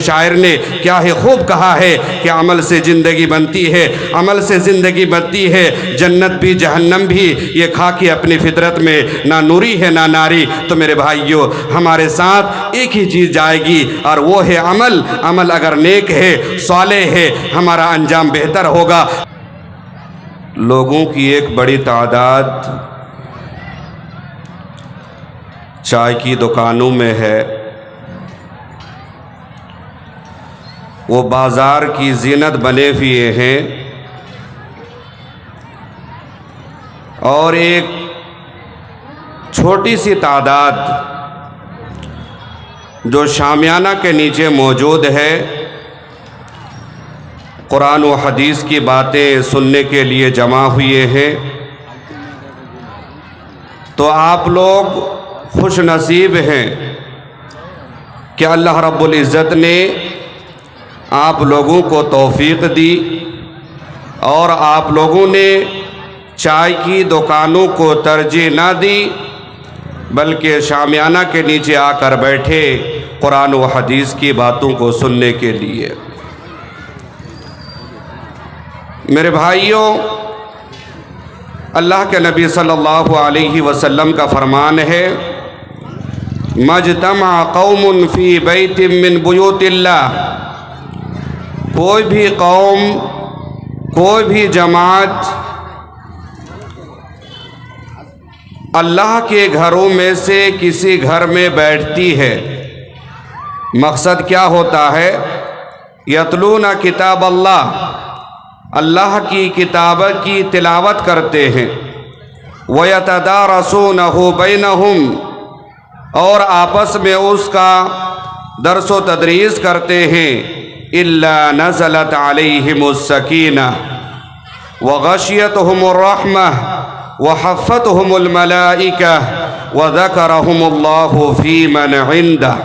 شاعر نے کیا ہی خوب کہا ہے کہ عمل سے زندگی بنتی ہے، عمل سے زندگی بنتی ہے، جنت بھی جہنم بھی یہ خاکی اپنی فطرت میں نہ نوری ہے نہ ناری۔ تو میرے بھائیوں، ہمارے ساتھ ایک ہی چیز جائے گی اور وہ ہے عمل۔ عمل اگر نیک ہے، صالح ہے، ہمارا انجام بہتر ہوگا۔ لوگوں کی ایک بڑی تعداد چائے کی دکانوں میں ہے، وہ بازار کی زینت بنے ہوئے ہیں، اور ایک چھوٹی سی تعداد جو شامیانہ کے نیچے موجود ہے، قرآن و حدیث کی باتیں سننے کے لیے جمع ہوئے ہیں۔ تو آپ لوگ خوش نصیب ہیں کہ اللہ رب العزت نے آپ لوگوں کو توفیق دی اور آپ لوگوں نے چائے کی دکانوں کو ترجیح نہ دی بلکہ شامیانہ کے نیچے آ کر بیٹھے قرآن و حدیث کی باتوں کو سننے کے لیے۔ میرے بھائیوں، اللہ کے نبی صلی اللہ علیہ وسلم کا فرمان ہے، مجتمع قوم فی بیت من بیوت اللہ، کوئی بھی قوم، کوئی بھی جماعت اللہ کے گھروں میں سے کسی گھر میں بیٹھتی ہے، مقصد کیا ہوتا ہے؟ یتلون کتاب اللہ، اللہ کی کتاب کی تلاوت کرتے ہیں، وَيَتَدَارَسُونَهُ بَيْنَهُمْ، اور آپس میں اس کا درس و تدریس کرتے ہیں، إِلَّا نَزَلَتْ عَلَيْهِمُ السَّكِينَةُ وَغَشِيَتْهُمُ الرَّحْمَةُ وَحَفَّتْهُمُ الْمَلَائِكَةُ وَذَكَرَهُمُ اللَّهُ فِي مَنْ عِنْدَهُ۔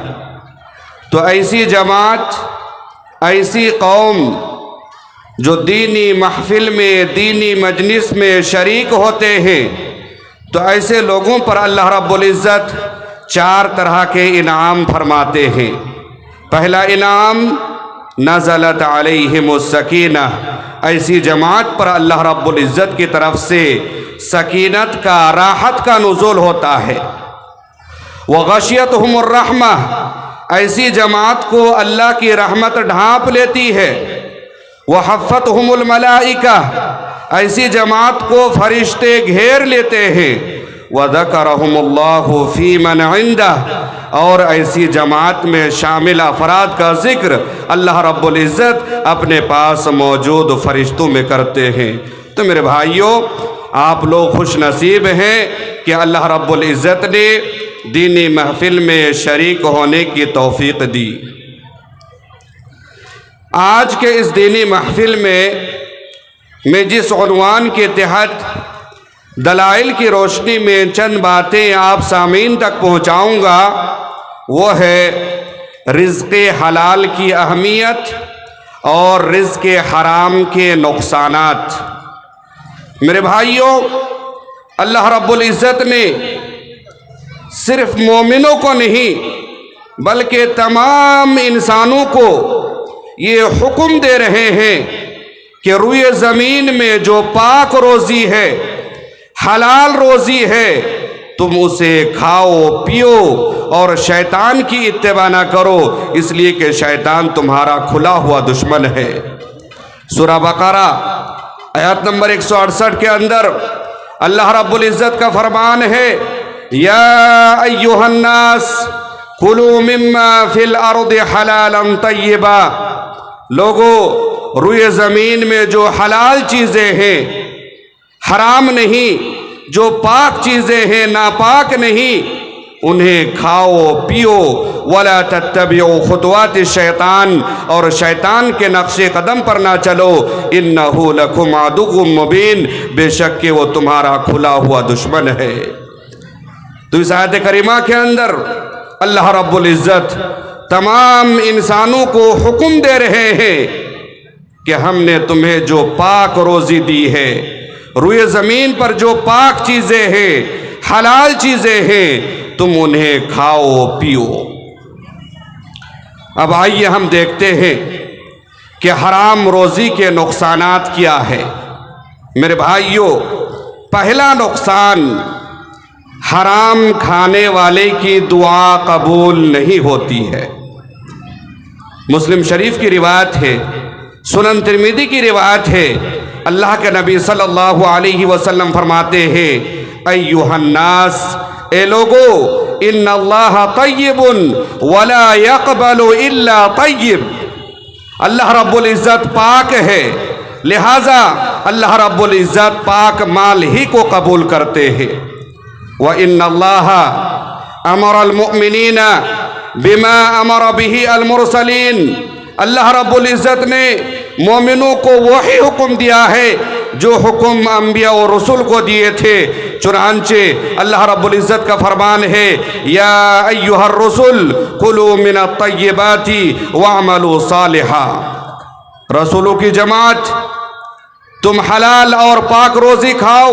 تو ایسی جماعت، ایسی قوم جو دینی محفل میں، دینی مجلس میں شریک ہوتے ہیں، تو ایسے لوگوں پر اللہ رب العزت 4 طرح کے انعام فرماتے ہیں۔ پہلا انعام، نزلت علیہم السکینہ، ایسی جماعت پر اللہ رب العزت کی طرف سے سکینت کا، راحت کا نزول ہوتا ہے۔ وغشیتہم الرحمہ، ایسی جماعت کو اللہ کی رحمت ڈھانپ لیتی ہے۔ وحفتہم الملائکہ، ایسی جماعت کو فرشتے گھیر لیتے ہیں۔ وذکرہم اللہ فی من عندہ، اور ایسی جماعت میں شامل افراد کا ذکر اللہ رب العزت اپنے پاس موجود فرشتوں میں کرتے ہیں۔ تو میرے بھائیوں، آپ لوگ خوش نصیب ہیں کہ اللہ رب العزت نے دینی محفل میں شریک ہونے کی توفیق دی۔ آج کے اس دینی محفل میں جس عنوان کے تحت دلائل کی روشنی میں چند باتیں آپ سامعین تک پہنچاؤں گا، وہ ہے رزق حلال کی اہمیت اور رزق حرام کے نقصانات۔ میرے بھائیوں، اللہ رب العزت نے صرف مومنوں کو نہیں بلکہ تمام انسانوں کو یہ حکم دے رہے ہیں کہ روئے زمین میں جو پاک روزی ہے، حلال روزی ہے، تم اسے کھاؤ پیو اور شیطان کی اتباع نہ کرو، اس لیے کہ شیطان تمہارا کھلا ہوا دشمن ہے۔ سورہ بقرہ آیت نمبر 168 کے اندر اللہ رب العزت کا فرمان ہے، یا ایھا الناس کلوا مما فی الارض حلالا طیبا، لوگو روئے زمین میں جو حلال چیزیں ہیں، حرام نہیں، جو پاک چیزیں ہیں، ناپاک نہیں، انہیں کھاؤ پیو۔ ولا تتبعوا خطوات الشیطان، اور شیطان کے نقش قدم پر نہ چلو، انہ لکم عدو مبین، بے شک کہ وہ تمہارا کھلا ہوا دشمن ہے۔ تو اس آیت کریمہ کے اندر اللہ رب العزت تمام انسانوں کو حکم دے رہے ہیں کہ ہم نے تمہیں جو پاک روزی دی ہے، روئے زمین پر جو پاک چیزیں ہیں، حلال چیزیں ہیں، تم انہیں کھاؤ پیو۔ اب آئیے ہم دیکھتے ہیں کہ حرام روزی کے نقصانات کیا ہے۔ میرے بھائیوں، پہلا نقصان، حرام کھانے والے کی دعا قبول نہیں ہوتی ہے۔ مسلم شریف کی روایت ہے، سنن ترمذی کی روایت ہے، اللہ کے نبی صلی اللہ علیہ وسلم فرماتے ہیں، ایھا الناس، اے لوگو، ان اللہ طیب ولا یقبل الا طیب، اللہ رب العزت پاک ہے، لہذا اللہ رب العزت پاک مال ہی کو قبول کرتے ہیں۔ وَإِنَّ اللَّهَ أَمَرَ الْمُؤْمِنِينَ بِمَا أَمَرَ بِهِ الْمُرْسَلِينَ، اللہ رب العزت نے مومنوں کو وہی حکم دیا ہے جو حکم انبیاء و رسول کو دیے تھے۔ چنانچہ اللہ رب العزت کا فرمان ہے، یا ایھا الرسل کلوا من الطیبات واعملوا صالحا، رسولوں کی جماعت، تم حلال اور پاک روزی کھاؤ،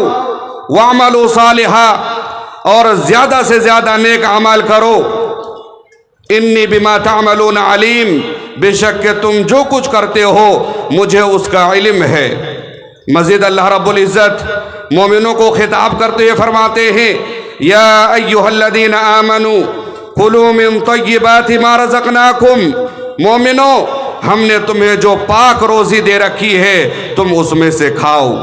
واعملوا صالحا، اور زیادہ سے زیادہ نیک عمل کرو، انی بما تعملون علیم، بے شک کہ تم جو کچھ کرتے ہو مجھے اس کا علم ہے۔ مزید اللہ رب العزت مومنوں کو خطاب کرتے ہوئے فرماتے ہیں، یا ایھا الذین آمنوا کلوا من طیبات ما رزقناکم، مومنو، ہم نے تمہیں جو پاک روزی دے رکھی ہے تم اس میں سے کھاؤ۔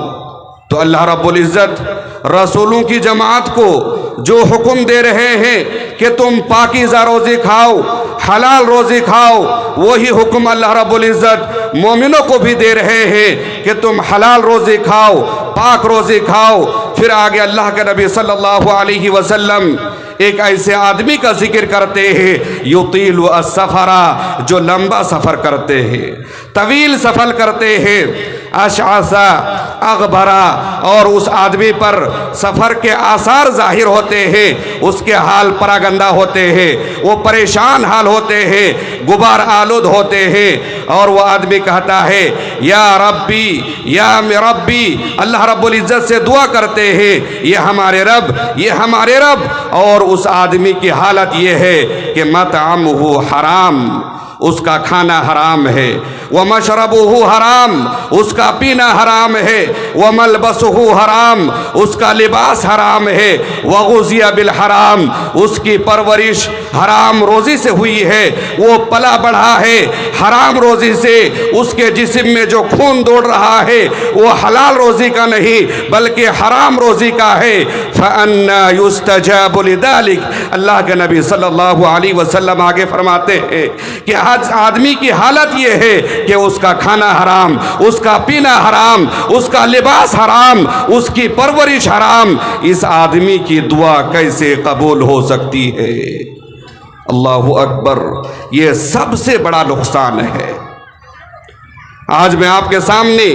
تو اللہ رب العزت رسولوں کی جماعت کو جو حکم دے رہے ہیں کہ تم پاکیزہ روزی کھاؤ، حلال روزی کھاؤ، وہی حکم اللہ رب العزت مومنوں کو بھی دے رہے ہیں کہ تم حلال روزی کھاؤ، پاک روزی کھاؤ۔ پھر آگے اللہ کے نبی صلی اللہ علیہ وسلم ایک ایسے آدمی کا ذکر کرتے ہیں، یطیل السفر، جو لمبا سفر کرتے ہیں، طویل سفر کرتے ہیں، اشعث اغبرا، اور اس آدمی پر سفر کے آثار ظاہر ہوتے ہیں، اس کے حال پراگندہ ہوتے ہیں، وہ پریشان حال ہوتے ہیں، غبار آلود ہوتے ہیں، اور وہ آدمی کہتا ہے، یا ربی یا ربی، اللہ رب العزت سے دعا کرتے ہیں، یہ ہمارے رب، یہ ہمارے رب، اور اس آدمی کی حالت یہ ہے کہ مطعمہ حرام، اس کا کھانا حرام ہے، ومشربہ حرام، اس کا پینا حرام ہے، وملبسہ حرام، اس کا لباس حرام ہے، وغذی بالحرام، اس کی پرورش حرام روزی سے ہوئی ہے، وہ پلا بڑھا ہے حرام روزی سے، اس کے جسم میں جو خون دوڑ رہا ہے وہ حلال روزی کا نہیں بلکہ حرام روزی کا ہے۔ فَأَنَّا يُسْتَجَابُ لِذَلِكَ، اللہ کے نبی صلی اللہ علیہ وسلم آگے فرماتے ہیں کہ آج آدمی کی حالت یہ ہے کہ اس کا کھانا حرام، اس کا پینا حرام، اس کا لباس حرام، اس کی پرورش حرام، اس آدمی کی دعا کیسے قبول ہو سکتی ہے؟ اللہ اکبر، یہ سب سے بڑا نقصان ہے۔ آج میں آپ کے سامنے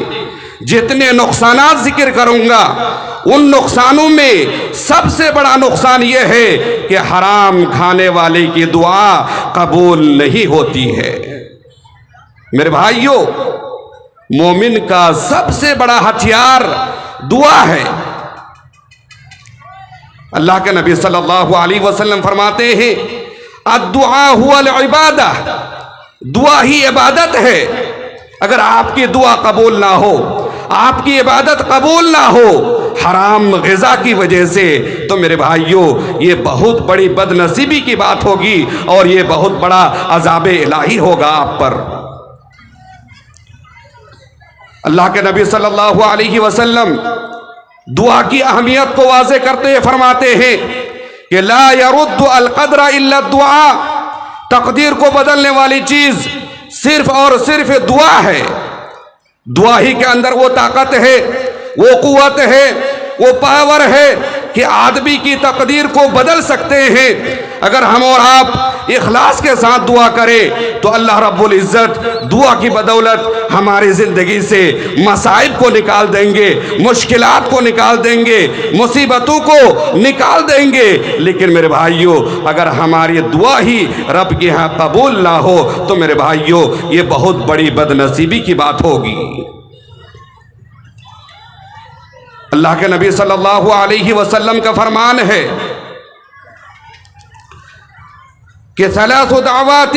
جتنے نقصانات ذکر کروں گا ان نقصانوں میں سب سے بڑا نقصان یہ ہے کہ حرام کھانے والے کی دعا قبول نہیں ہوتی ہے۔ میرے بھائیوں، مومن کا سب سے بڑا ہتھیار دعا ہے۔ اللہ کے نبی صلی اللہ علیہ وسلم فرماتے ہیں، الدعاء هو العبادہ، دعا ہی عبادت ہے۔ اگر آپ کی دعا قبول نہ ہو، آپ کی عبادت قبول نہ ہو حرام غذا کی وجہ سے، تو میرے بھائیوں یہ بہت بڑی بد نصیبی کی بات ہوگی اور یہ بہت بڑا عذاب الہی ہوگا آپ پر۔ اللہ کے نبی صلی اللہ علیہ وسلم دعا کی اہمیت کو واضح کرتے ہوئے فرماتے ہیں کہ لا يرد القدر الا الدعاء، تقدیر کو بدلنے والی چیز صرف اور صرف دعا ہے۔ دعا ہی کے اندر وہ طاقت ہے، وہ قوت ہے، وہ پاور ہے کہ آدمی کی تقدیر کو بدل سکتے ہیں۔ اگر ہم اور آپ اخلاص کے ساتھ دعا کریں تو اللہ رب العزت دعا کی بدولت ہماری زندگی سے مصائب کو نکال دیں گے، مشکلات کو نکال دیں گے، مصیبتوں کو نکال دیں گے۔ لیکن میرے بھائیوں اگر ہماری دعا ہی رب کے ہاں قبول نہ ہو تو میرے بھائیوں یہ بہت بڑی بد نصیبی کی بات ہوگی۔ اللہ کے نبی صلی اللہ علیہ وسلم کا فرمان ہے کہ ثلاث دعوات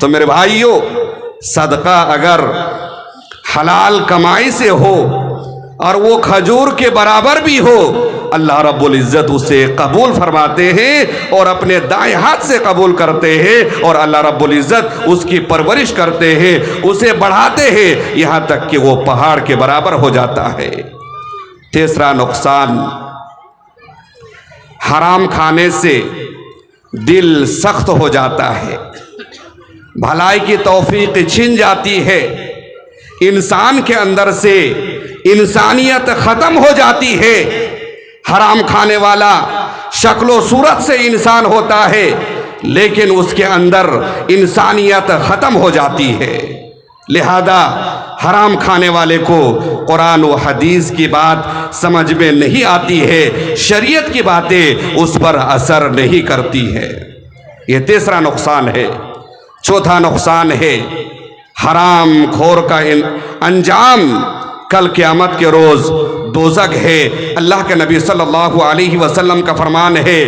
تو میرے بھائیوں، صدقہ اگر حلال کمائی سے ہو اور وہ کھجور کے برابر بھی ہو، اللہ رب العزت اسے قبول فرماتے ہیں اور اپنے دائیں ہاتھ سے قبول کرتے ہیں، اور اللہ رب العزت اس کی پرورش کرتے ہیں، اسے بڑھاتے ہیں، یہاں تک کہ وہ پہاڑ کے برابر ہو جاتا ہے۔ تیسرا نقصان، حرام کھانے سے دل سخت ہو جاتا ہے، بھلائی کی توفیق چھن جاتی ہے، انسان کے اندر سے انسانیت ختم ہو جاتی ہے۔ حرام کھانے والا شکل و صورت سے انسان ہوتا ہے، لیکن اس کے اندر انسانیت ختم ہو جاتی ہے۔ لہذا حرام کھانے والے کو قرآن و حدیث کی بات سمجھ میں نہیں آتی ہے، شریعت کی باتیں اس پر اثر نہیں کرتی ہے۔ یہ تیسرا نقصان ہے۔ چوتھا نقصان ہے، حرام خور کا انجام کل قیامت کے روز دوزخ ہے۔ اللہ کے نبی صلی اللہ علیہ وسلم کا فرمان ہے،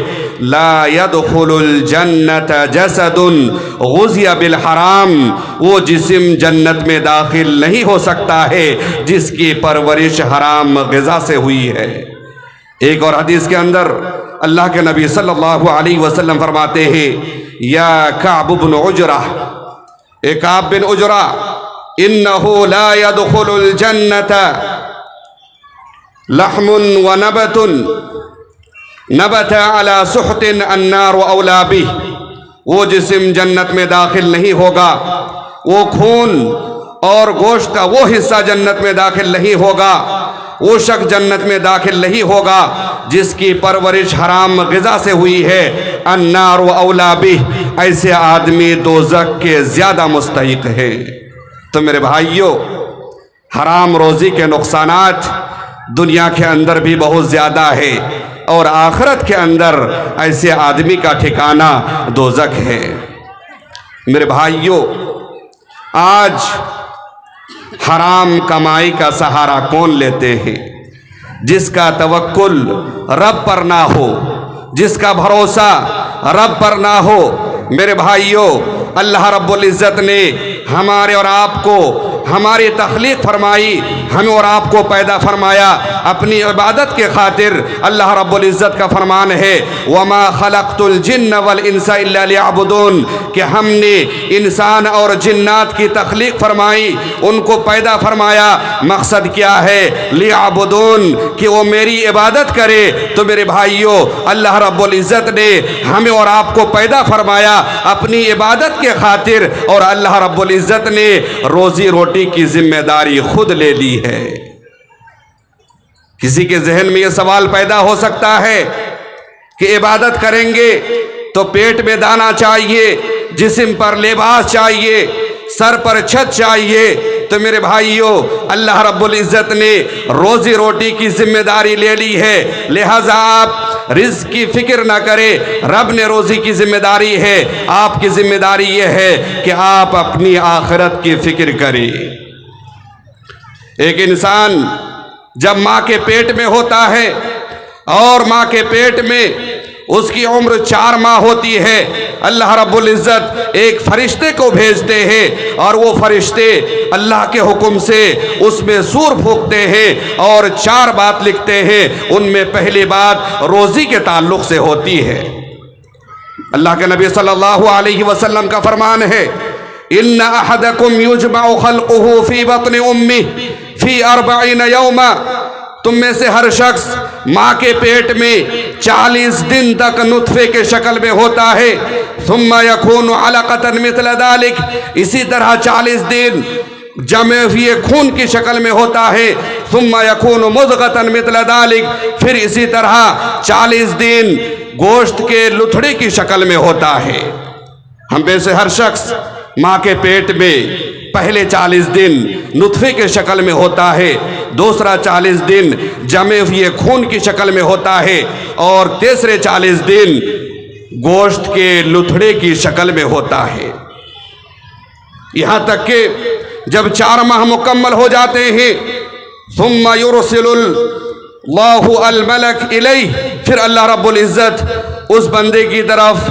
لا يدخل الجنت جسد غذی بالحرام، وہ جسم جنت میں داخل نہیں ہو سکتا ہے جس کی پرورش حرام غذا سے ہوئی ہے۔ ایک اور حدیث کے اندر اللہ کے نبی صلی اللہ علیہ وسلم فرماتے ہیں، یا کعب بن عجرہ، اے کعب بن عجرہ، انہو لا يدخل الجنت لحم ونبت نبت على سحت النار اولا به، وہ جسم جنت میں داخل نہیں ہوگا، وہ خون اور گوشت کا وہ حصہ جنت میں داخل نہیں ہوگا، وہ شخص جنت میں داخل نہیں ہوگا جس کی پرورش حرام غذا سے ہوئی ہے۔ النار اولا به، ایسے آدمی دوزخ کے زیادہ مستحق ہے۔ تو میرے بھائیوں، حرام روزی کے نقصانات دنیا کے اندر بھی بہت زیادہ ہے، اور آخرت کے اندر ایسے آدمی کا ٹھکانہ دوزخ ہے۔ میرے بھائیوں، آج حرام کمائی کا سہارا کون لیتے ہیں؟ جس کا توکل رب پر نہ ہو، جس کا بھروسہ رب پر نہ ہو۔ میرے بھائیوں، اللہ رب العزت نے ہمارے اور آپ کو ہماری تخلیق فرمائی، ہمیں اور آپ کو پیدا فرمایا اپنی عبادت کے خاطر۔ اللہ رب العزت کا فرمان ہے، وَمَا خَلَقْتُ الْجِنَّ وَالْإِنسَ إِلَّا لِيَعْبُدُونَ، کہ ہم نے انسان اور جنات کی تخلیق فرمائی، ان کو پیدا فرمایا، مقصد کیا ہے؟ لِيَعْبُدُونَ، کہ وہ میری عبادت کرے۔ تو میرے بھائیوں، اللہ رب العزت نے ہمیں اور آپ کو پیدا فرمایا اپنی عبادت کے خاطر، اور اللہ رب العزت نے روزی روٹی کی ذمہ داری خود لے لی ہے۔ کسی کے ذہن میں یہ سوال پیدا ہو سکتا ہے کہ عبادت کریں گے تو پیٹ میں دانا چاہیے، جسم پر لباس چاہیے، سر پر چھت چاہیے۔ تو میرے بھائیوں، اللہ رب العزت نے روزی روٹی کی ذمہ داری لے لی ہے، لہذا آپ رزق کی فکر نہ کریں، رب نے روزی کی ذمہ داری ہے۔ آپ کی ذمہ داری یہ ہے کہ آپ اپنی آخرت کی فکر کریں۔ ایک انسان جب ماں کے پیٹ میں ہوتا ہے اور ماں کے پیٹ میں اس کی عمر 4 ماہ ہوتی ہے، اللہ رب العزت ایک فرشتے کو بھیجتے ہیں، اور وہ فرشتے اللہ کے حکم سے اس میں سور پھونکتے ہیں اور 4 بات لکھتے ہیں۔ ان میں پہلی بات روزی کے تعلق سے ہوتی ہے۔ اللہ کے نبی صلی اللہ علیہ وسلم کا فرمان ہے، ان احدکم یجمع خلقہ فی بطن امہ فی 40 یوما، تم میں سے ہر شخص ماں کے پیٹ میں 40 دن تک نطفے کے شکل میں ہوتا ہے، ثم یکون علقۃ مثل ذلک، اسی طرح 40 دن جمع ہوئے خون کی شکل میں ہوتا ہے، ثم یکون مضغۃ مثل ذلک، پھر اسی طرح 40 دن گوشت کے لتھڑے کی شکل میں ہوتا ہے۔ ہم میں سے ہر شخص ماں کے پیٹ میں پہلے 40 دن نطفے کے شکل میں ہوتا ہے، دوسرا 40 دن جمے ہوئے خون کی شکل میں ہوتا ہے، اور تیسرے 40 دن گوشت کے لتھڑے کی شکل میں ہوتا ہے۔ یہاں تک کہ جب 4 ماہ مکمل ہو جاتے ہیں، ثم یرسل اللہ الملک الیہ، پھر اللہ رب العزت اس بندے کی طرف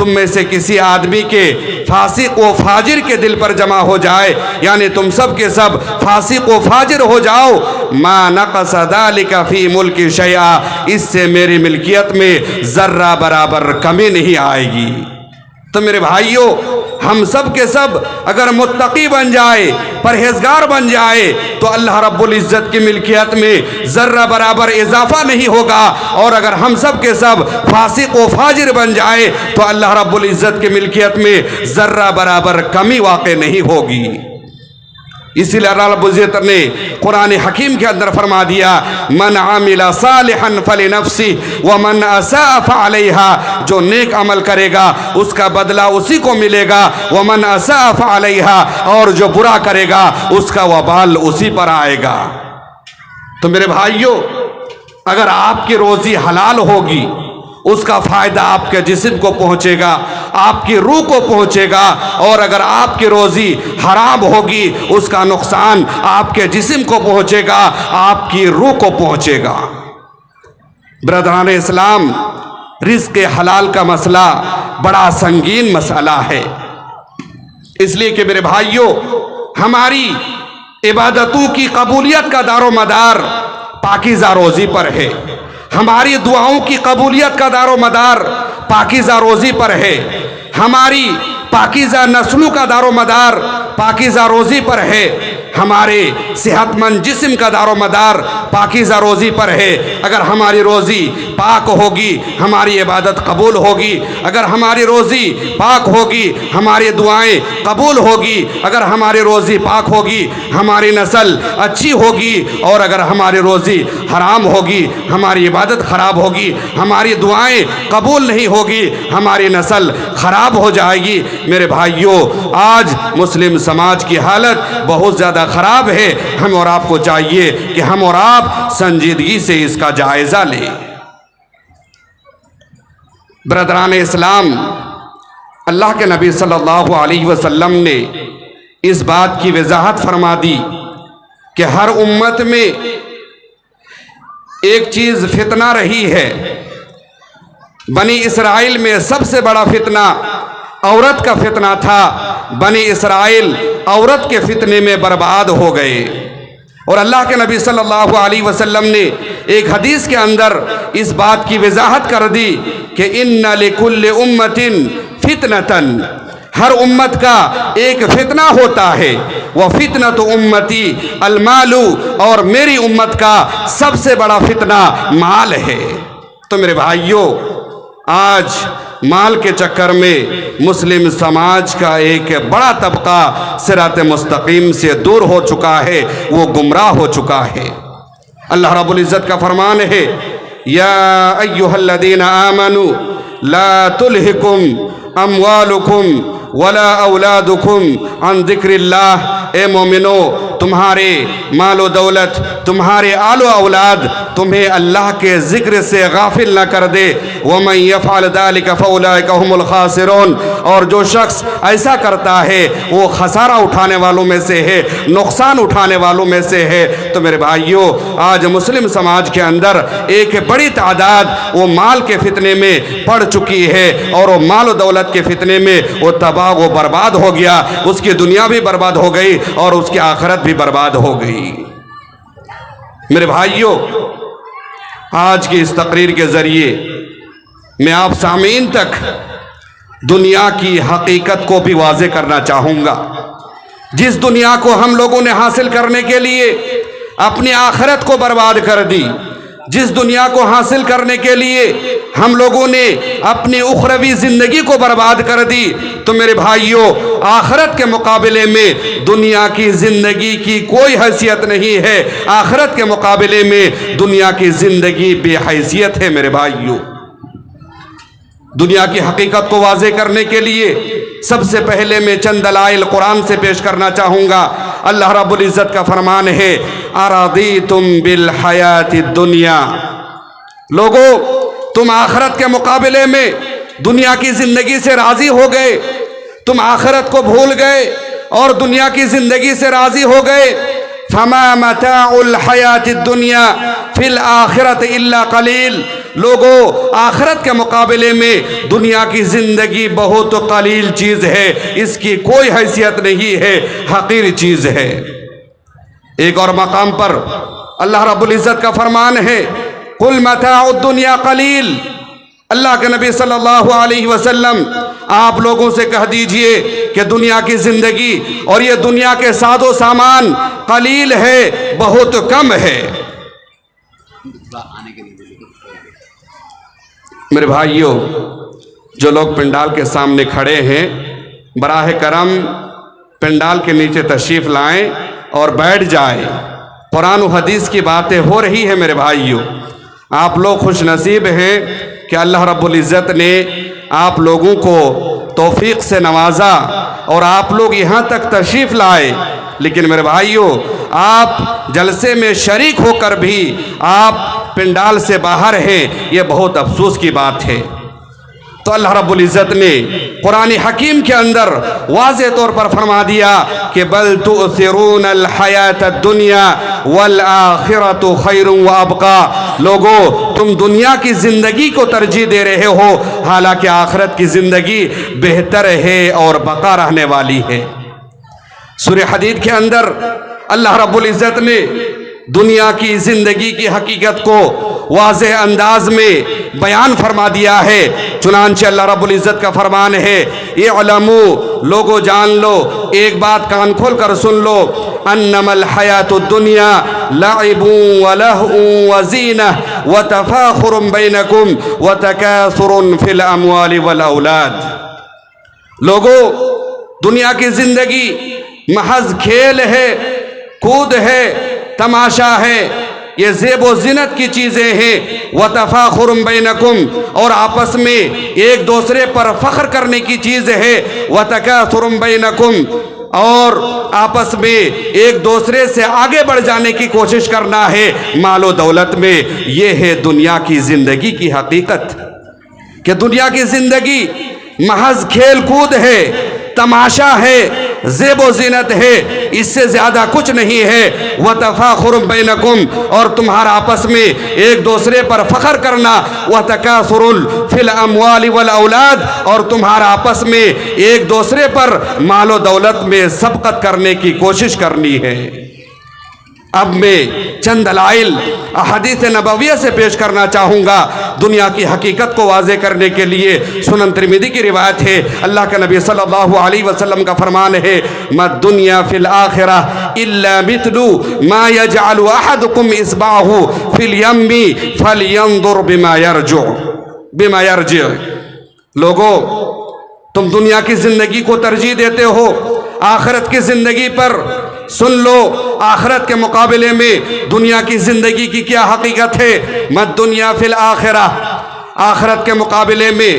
تم میں سے کسی آدمی کے فاسق و فاجر کے دل پر جمع ہو جائے، یعنی تم سب کے سب فاسق و فاجر ہو جاؤ، ما نقص ذلك فی ملک شیئا، اس سے میری ملکیت میں ذرہ برابر کمی نہیں آئے گی۔ تو میرے بھائیوں، ہم سب کے سب اگر متقی بن جائے، پرہیزگار بن جائے، تو اللہ رب العزت کی ملکیت میں ذرہ برابر اضافہ نہیں ہوگا، اور اگر ہم سب کے سب فاسق و فاجر بن جائے تو اللہ رب العزت کی ملکیت میں ذرہ برابر کمی واقع نہیں ہوگی۔ اسی لیے اللہ رب العزت نے قرآن حکیم کے اندر فرما دیا، من عمل صالحا فلنفسه ومن اساء فعليها، جو نیک عمل کرے گا اس کا بدلہ اسی کو ملے گا، ومن اساء فعليها، اور جو برا کرے گا اس کا وبال اسی پر آئے گا۔ تو میرے بھائیوں، اگر آپ کی روزی حلال ہوگی اس کا فائدہ آپ کے جسم کو پہنچے گا، آپ کی روح کو پہنچے گا، اور اگر آپ کی روزی حرام ہوگی اس کا نقصان آپ کے جسم کو پہنچے گا، آپ کی روح کو پہنچے گا۔ برادران اسلام، رزق حلال کا مسئلہ بڑا سنگین مسئلہ ہے، اس لیے کہ میرے بھائیوں، ہماری عبادتوں کی قبولیت کا دار و مدار پاکیزہ روزی پر ہے، ہماری دعاؤں کی قبولیت کا دار و مدار پاکیزہ روزی پر ہے، ہماری پاکیزہ نسلوں کا دار و مدار پاکیزہ روزی پر ہے، ہمارے صحت مند جسم کا دار و مدار پاکیزہ روزی پر ہے۔ اگر ہماری روزی پاک ہوگی ہماری عبادت قبول ہوگی، اگر ہماری روزی پاک ہوگی ہماری دعائیں قبول ہوگی، اگر ہماری روزی پاک ہوگی ہماری نسل اچھی ہوگی، اور اگر ہماری روزی حرام ہوگی ہماری عبادت خراب ہوگی، ہماری دعائیں قبول نہیں ہوگی، ہماری نسل خراب ہو جائے گی۔ میرے بھائیوں، آج مسلم سماج کی حالت بہت زیادہ خراب ہے، ہم اور آپ کو چاہیے کہ ہم اور آپ سنجیدگی سے اس کا جائزہ لیں۔ برادران اسلام، اللہ کے نبی صلی اللہ علیہ وسلم نے اس بات کی وضاحت فرما دی کہ ہر امت میں ایک چیز فتنہ رہی ہے۔ بنی اسرائیل میں سب سے بڑا فتنہ عورت کا فتنہ تھا، بنی اسرائیل عورت کے فتنے میں برباد ہو گئے، اور اللہ کے نبی صلی اللہ علیہ وسلم نے ایک حدیث کے اندر اس بات کی وضاحت کر دی کہ ان لکل امت فتنۃ، ہر امت کا ایک فتنہ ہوتا ہے، وہ فتنۃ امتی المال، اور میری امت کا سب سے بڑا فتنہ مال ہے۔ تو میرے بھائیوں، آج مال کے چکر میں مسلم سماج کا ایک بڑا طبقہ صراط مستقیم سے دور ہو چکا ہے، وہ گمراہ ہو چکا ہے۔ اللہ رب العزت کا فرمان ہے، یا ایھا الذین آمنوا لا تلہکم اموالکم ولا اولادکم عن ذکر اللہ، اے مومنو، تمہارے مال و دولت، تمہارے آل و اولاد تمہیں اللہ کے ذکر سے غافل نہ کر دے۔ وَمَنْ يَفْعَلْ ذَلِكَ فَأُولَٰئِكَ هُمُ الْخَاسِرُونَ، اور جو شخص ایسا کرتا ہے وہ خسارہ اٹھانے والوں میں سے ہے، نقصان اٹھانے والوں میں سے ہے۔ تو میرے بھائیوں، آج مسلم سماج کے اندر ایک بڑی تعداد وہ مال کے فتنے میں پڑ چکی ہے، اور وہ مال و دولت کے فتنے میں وہ تباہ و برباد ہو گیا، اس کی دنیا بھی برباد ہو گئی اور اس کی آخرت بھی برباد ہو گئی۔ میرے بھائیوں، آج کی اس تقریر کے ذریعے میں آپ سامعین تک دنیا کی حقیقت کو بھی واضح کرنا چاہوں گا۔ جس دنیا کو ہم لوگوں نے حاصل کرنے کے لیے اپنی آخرت کو برباد کر دی، جس دنیا کو حاصل کرنے کے لیے ہم لوگوں نے اپنی اخروی زندگی کو برباد کر دی، تو میرے بھائیوں، آخرت کے مقابلے میں دنیا کی زندگی کی کوئی حیثیت نہیں ہے، آخرت کے مقابلے میں دنیا کی زندگی بے حیثیت ہے۔ میرے بھائیوں، دنیا کی حقیقت کو واضح کرنے کے لیے سب سے پہلے میں چند دلائل قرآن سے پیش کرنا چاہوں گا۔ اللہ رب العزت کا فرمان ہے، اَرَضِیتُم بِالْحَیَاةِ الدُّنْیَا، لوگو تم آخرت کے مقابلے میں دنیا کی زندگی سے راضی ہو گئے، تم آخرت کو بھول گئے اور دنیا کی زندگی سے راضی ہو گئے۔ فَمَا مَتَاعُ الْحَیَاةِ الدُّنْیَا فِي الْآخِرَةِ إِلَّا قَلِیلٌ، لوگوں آخرت کے مقابلے میں دنیا کی زندگی بہت قلیل چیز ہے، اس کی کوئی حیثیت نہیں ہے، حقیر چیز ہے۔ ایک اور مقام پر اللہ رب العزت کا فرمان ہے قُلْ مَتَاعُ الدُّنْيَا قَلِيلٌ۔ اللہ کے نبی صلی اللہ علیہ وسلم آپ لوگوں سے کہہ دیجئے کہ دنیا کی زندگی اور یہ دنیا کے ساز و سامان قلیل ہے، بہت کم ہے۔ میرے بھائیوں، جو لوگ پنڈال کے سامنے کھڑے ہیں براہ کرم پنڈال کے نیچے تشریف لائیں اور بیٹھ جائیں۔ قرآن و حدیث کی باتیں ہو رہی ہیں میرے بھائیوں۔ آپ لوگ خوش نصیب ہیں کہ اللہ رب العزت نے آپ لوگوں کو توفیق سے نوازا اور آپ لوگ یہاں تک تشریف لائے، لیکن میرے بھائیوں آپ جلسے میں شریک ہو کر بھی آپ پنڈال سے باہر ہیں، یہ بہت افسوس کی بات ہے۔ تو اللہ رب العزت نے قرآن حکیم کے اندر واضح طور پر فرما دیا کہ بل تؤثرون الحیات الدنیا والآخرۃ خیر وابقیٰ۔ لوگو تم دنیا کی زندگی کو ترجیح دے رہے ہو، حالانکہ آخرت کی زندگی بہتر ہے اور بقا رہنے والی ہے۔ سورہ حدید کے اندر اللہ رب العزت نے دنیا کی زندگی کی حقیقت کو واضح انداز میں بیان فرما دیا ہے۔ چنانچہ اللہ رب العزت کا فرمان ہے اعلموا، لوگو جان لو، ایک بات کان کھول کر سن لو، انما الحیات الدنیا لعب ولہو وزینہ وتفاخر بینکم وتکاثر فی الاموال والاولاد۔ لوگو دنیا کی زندگی محض کھیل ہے، کود ہے، تماشا ہے، یہ زیب و زینت کی چیزیں ہیں۔ وَتَفَاخُرٌ بَيْنَكُمْ، اور آپس میں ایک دوسرے پر فخر کرنے کی چیز ہے۔ وَتَكَاثُرٌ بَيْنَكُمْ، اور آپس میں ایک دوسرے سے آگے بڑھ جانے کی کوشش کرنا ہے مال و دولت میں۔ یہ ہے دنیا کی زندگی کی حقیقت، کہ دنیا کی زندگی محض کھیل کود ہے، تماشا ہے، زیب و زینت ہے، اس سے زیادہ کچھ نہیں ہے۔ وَتَفَاخُرٌ بَيْنَكُمْ، اور تمہارا آپس میں ایک دوسرے پر فخر کرنا۔ وَتَكَاثُرٌ فِي الْأَمْوَالِ وَالْأَوْلَادِ، اور تمہارا آپس میں ایک دوسرے پر مال و دولت میں سبقت کرنے کی کوشش کرنی ہے۔ اب میں چند دلائل احادیث نبویہ سے پیش کرنا چاہوں گا دنیا کی حقیقت کو واضح کرنے کے لیے۔ سنن ترمذی کی روایت ہے، اللہ کے نبی صلی اللہ علیہ وسلم کا فرمان ہے ما الدنیا فی الآخرہ الا مثل ما یجعل احدکم اصبعہ فی الیم فلینظر بما یرجع۔ لوگو تم دنیا کی زندگی کو ترجیح دیتے ہو آخرت کی زندگی پر، سن لو آخرت کے مقابلے میں دنیا کی زندگی کی کیا حقیقت ہے۔ مَا الدُّنْيَا فِي الْآخِرَةِ، آخرت کے مقابلے میں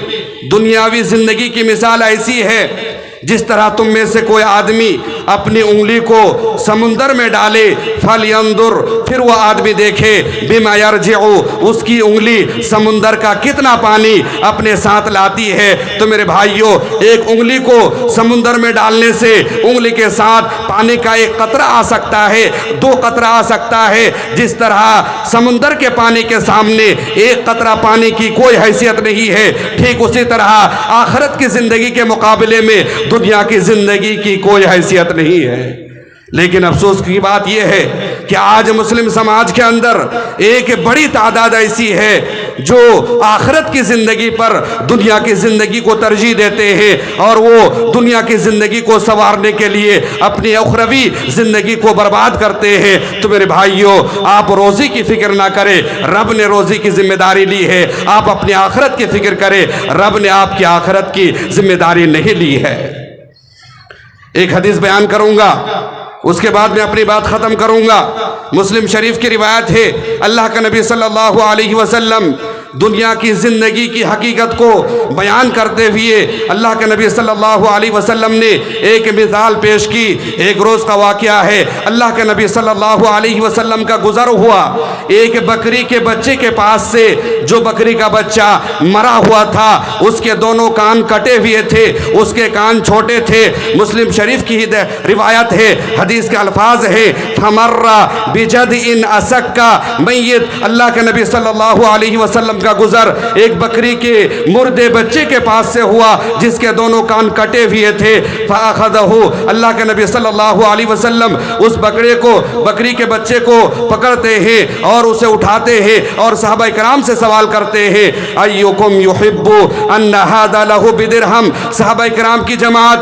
دنیاوی زندگی کی مثال ایسی ہے جس طرح تم میں سے کوئی آدمی اپنی انگلی کو سمندر میں ڈالے، فَلْيَنْظُرْ، پھر وہ آدمی دیکھے، بِمَا يَرْجِعُ، اس کی انگلی سمندر کا کتنا پانی اپنے ساتھ لاتی ہے۔ تو میرے بھائیوں ایک انگلی کو سمندر میں ڈالنے سے انگلی کے ساتھ پانی کا ایک قطرہ آ سکتا ہے، 2 قطرہ آ سکتا ہے۔ جس طرح سمندر کے پانی کے سامنے ایک قطرہ پانی کی کوئی حیثیت نہیں ہے، ٹھیک اسی طرح آخرت کی زندگی کے مقابلے میں دنیا کی زندگی کی کوئی حیثیت نہیں ہے۔ لیکن افسوس کی بات یہ ہے کہ آج مسلم سماج کے اندر ایک بڑی تعداد ایسی ہے جو آخرت کی زندگی پر دنیا کی زندگی کو ترجیح دیتے ہیں، اور وہ دنیا کی زندگی کو سنوارنے کے لیے اپنی اخروی زندگی کو برباد کرتے ہیں۔ تو میرے بھائیوں آپ روزی کی فکر نہ کریں، رب نے روزی کی ذمہ داری لی ہے۔ آپ اپنی آخرت کی فکر کریں، رب نے آپ کی آخرت کی ذمہ داری نہیں لی ہے۔ ایک حدیث بیان کروں گا، اس کے بعد میں اپنی بات ختم کروں گا۔ مسلم شریف کی روایت ہے، اللہ کا نبی صلی اللہ علیہ وسلم دنیا کی زندگی کی حقیقت کو بیان کرتے ہوئے اللہ کے نبی صلی اللہ علیہ وسلم نے ایک مثال پیش کی۔ ایک روز کا واقعہ ہے، اللہ کے نبی صلی اللہ علیہ وسلم کا گزر ہوا ایک بکری کے بچے کے پاس سے، جو بکری کا بچہ مرا ہوا تھا، اس کے دونوں کان کٹے ہوئے تھے، اس کے کان چھوٹے تھے۔ مسلم شریف کی روایت ہے، حدیث کے الفاظ ہیں فَمَرَّ بِجَدْءٍ أَسَكَّ مَيِّتٍ، اللہ کے نبی صلی اللہ علیہ وسلم کا گزر ایک بکری کے مردے بچے کے پاس سے ہوا جس کے دونوں کان کٹے ہوئے تھے۔ فَأَخَذَهُ، اللہ کے نبی صلی اللہ علیہ وسلم اس بکری کے بچے کو پکڑتے ہیں اور اسے اٹھاتے ہیں اور صحابہ کرام سے سوال کرتے ہیں اَيُّكُمْ يُحِبُّ أَنَّ هَذَا لَهُ بِدِرْهَمْ، صحابہ کرام کی جماعت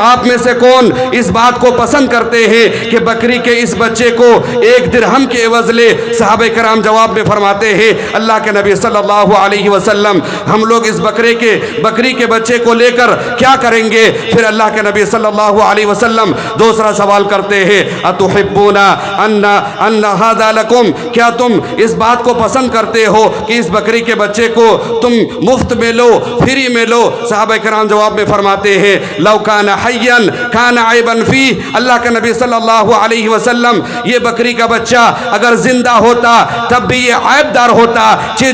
آپ میں سے کون اس بات کو پسند کرتے ہیں کہ بکری کے اس بچے کو 1 درہم کے عوض لے؟ صحابہ کرام جواب میں فرماتے ہیں اللہ کے نبی صلی اللہ علیہ وسلم ہم لوگ اس بکری کے بچے کو لے کر کیا کریں گے؟ پھر اللہ کے نبی صلی اللہ علیہ وسلم دوسرا سوال کرتے ہیں اتحبون ان هذا لکم، کیا تم اس بات کو پسند کرتے ہو کہ اس بکری کے بچے کو تم مفت میں لو، فری میں لو؟ صحابہ کرام جواب میں فرماتے ہیں لو کان حیا کان عیبا فیہ، اللہ کے نبی صلی اللہ علیہ وسلم یہ بکری کا بچہ اگر زندہ ہوتا تب بھی یہ عیب دار ہوتا،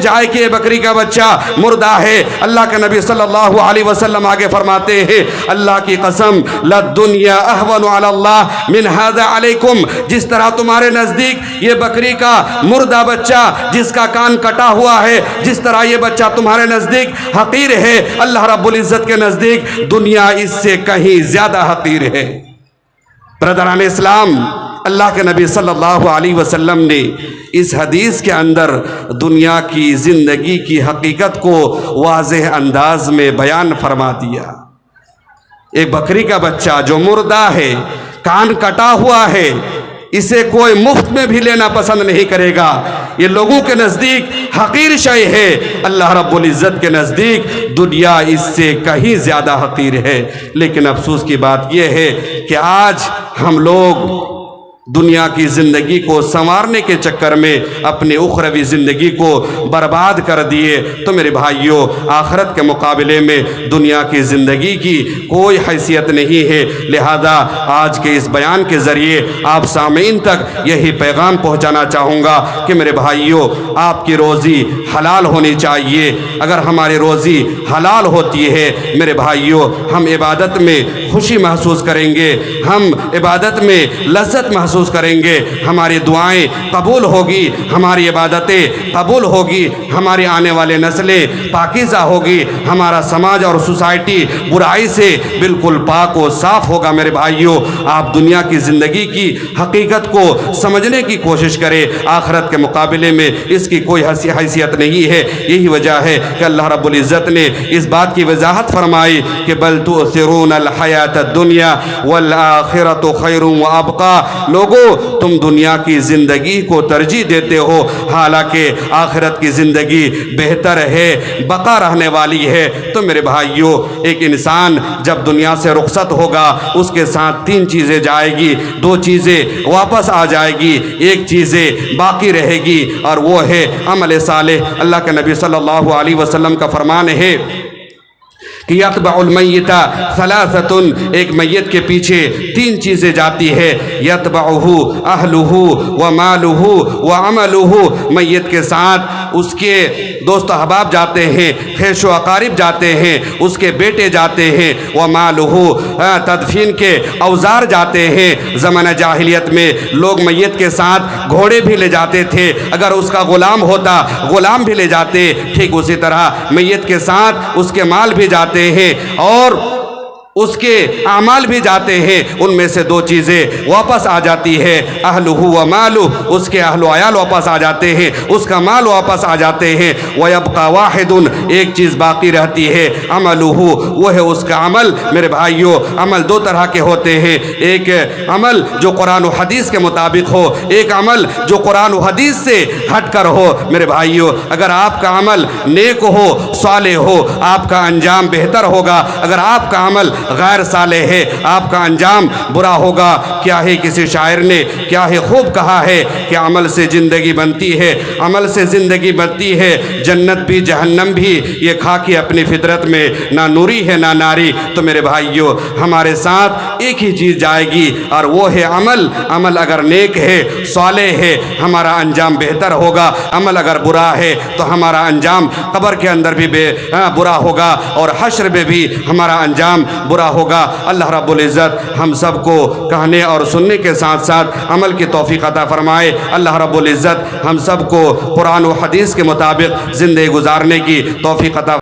جائے کہ یہ بکری کا بچہ مردہ ہے۔ اللہ کے نبی صلی اللہ علیہ وسلم آگے فرماتے ہیں اللہ کی قسم للدنیا اہون علی اللہ من ھذا علیکم، جس طرح تمہارے نزدیک یہ بکری کا مردہ بچہ جس کا کان کٹا ہوا ہے، جس طرح یہ بچہ تمہارے نزدیک حقیر ہے، اللہ رب العزت کے نزدیک دنیا اس سے کہیں زیادہ حقیر ہے۔ برادران اسلام، اللہ کے نبی صلی اللہ علیہ وسلم نے اس حدیث کے اندر دنیا کی زندگی کی حقیقت کو واضح انداز میں بیان فرما دیا۔ ایک بکری کا بچہ جو مردہ ہے، کان کٹا ہوا ہے، اسے کوئی مفت میں بھی لینا پسند نہیں کرے گا، یہ لوگوں کے نزدیک حقیر شے ہے، اللہ رب العزت کے نزدیک دنیا اس سے کہیں زیادہ حقیر ہے۔ لیکن افسوس کی بات یہ ہے کہ آج ہم لوگ دنیا کی زندگی کو سنوارنے کے چکر میں اپنی اخروی زندگی کو برباد کر دیے۔ تو میرے بھائیوں، آخرت کے مقابلے میں دنیا کی زندگی کی کوئی حیثیت نہیں ہے، لہذا آج کے اس بیان کے ذریعے آپ سامعین تک یہی پیغام پہنچانا چاہوں گا کہ میرے بھائیوں، آپ کی روزی حلال ہونی چاہیے۔ اگر ہماری روزی حلال ہوتی ہے میرے بھائیوں، ہم عبادت میں خوشی محسوس کریں گے، ہم عبادت میں لذت محسوس کریں گے، ہماری دعائیں قبول ہوگی، ہماری عبادتیں قبول ہوگی، ہماری آنے والے نسلیں پاکیزہ ہوگی، ہمارا سماج اور سوسائٹی برائی سے بالکل پاک و صاف ہوگا۔ میرے بھائیوں، آپ دنیا کی زندگی کی حقیقت کو سمجھنے کی کوشش کریں، آخرت کے مقابلے میں اس کی کوئی حیثیت نہیں ہے۔ یہی وجہ ہے کہ اللہ رب العزت نے اس بات کی وضاحت فرمائی کہ بل تؤثرون الحیات الدنیا والآخرۃ خیر وابقی، لوگوں تم دنیا کی زندگی کو ترجیح دیتے ہو، حالانکہ آخرت کی زندگی بہتر ہے، بقا رہنے والی ہے۔ تو میرے بھائیوں، ایک انسان جب دنیا سے رخصت ہوگا اس کے ساتھ 3 چیزیں جائے گی، 2 چیزیں واپس آ جائے گی، 1 چیزیں باقی رہے گی اور وہ ہے عمل صالح۔ اللہ کے نبی صلی اللہ علیہ وسلم کا فرمان ہے کہ یتبع المیت ثلاثۃ، ایک میت کے پیچھے 3 چیزیں جاتی ہے، یتبعہ اہلہ ومالہ وعملہ، میت کے ساتھ اس کے دوست احباب جاتے ہیں، خیش و اقارب جاتے ہیں، اس کے بیٹے جاتے ہیں، ومالہ، تدفین کے اوزار جاتے ہیں۔ زمانہ جاہلیت میں لوگ میت کے ساتھ گھوڑے بھی لے جاتے تھے، اگر اس کا غلام ہوتا غلام بھی لے جاتے، ٹھیک اسی طرح میت کے ساتھ اس کے مال بھی جاتے ہیں اور اس کے اعمال بھی جاتے ہیں، ان میں سے 2 چیزیں واپس آ جاتی ہے، اہلہ و مالہ، اس کے اہل و عیال واپس آ جاتے ہیں، اس کا مال واپس آ جاتے ہیں، ویبقى واحد، ایک چیز باقی رہتی ہے، عملہ، وہ ہے اس کا عمل۔ میرے بھائیوں، عمل 2 طرح کے ہوتے ہیں، ایک عمل جو قرآن و حدیث کے مطابق ہو، ایک عمل جو قرآن و حدیث سے ہٹ کر ہو۔ میرے بھائیوں، اگر آپ کا عمل نیک ہو، صالح ہو، آپ کا انجام بہتر ہوگا، اگر آپ کا عمل غیر صالح ہے آپ کا انجام برا ہوگا۔ کیا ہے کسی شاعر نے کیا ہے خوب کہا ہے کہ عمل سے زندگی بنتی ہے، عمل سے زندگی بنتی ہے، جنت بھی جہنم بھی، یہ خاکی اپنی فطرت میں نہ نوری ہے نہ ناری۔ تو میرے بھائیوں، ہمارے ساتھ ایک ہی چیز جائے گی اور وہ ہے عمل۔ عمل اگر نیک ہے، صالح ہے، ہمارا انجام بہتر ہوگا، عمل اگر برا ہے تو ہمارا انجام قبر کے اندر بھی برا ہوگا اور حشر میں بھی ہمارا انجام برا ہوگا۔ اللہ رب العزت ہم سب کو کہنے اور سننے کے ساتھ ساتھ عمل کی توفیق عطا فرمائے۔ اللہ رب العزت ہم سب کو قرآن و حدیث کے مطابق زندگی گزارنے کی توفیق عطا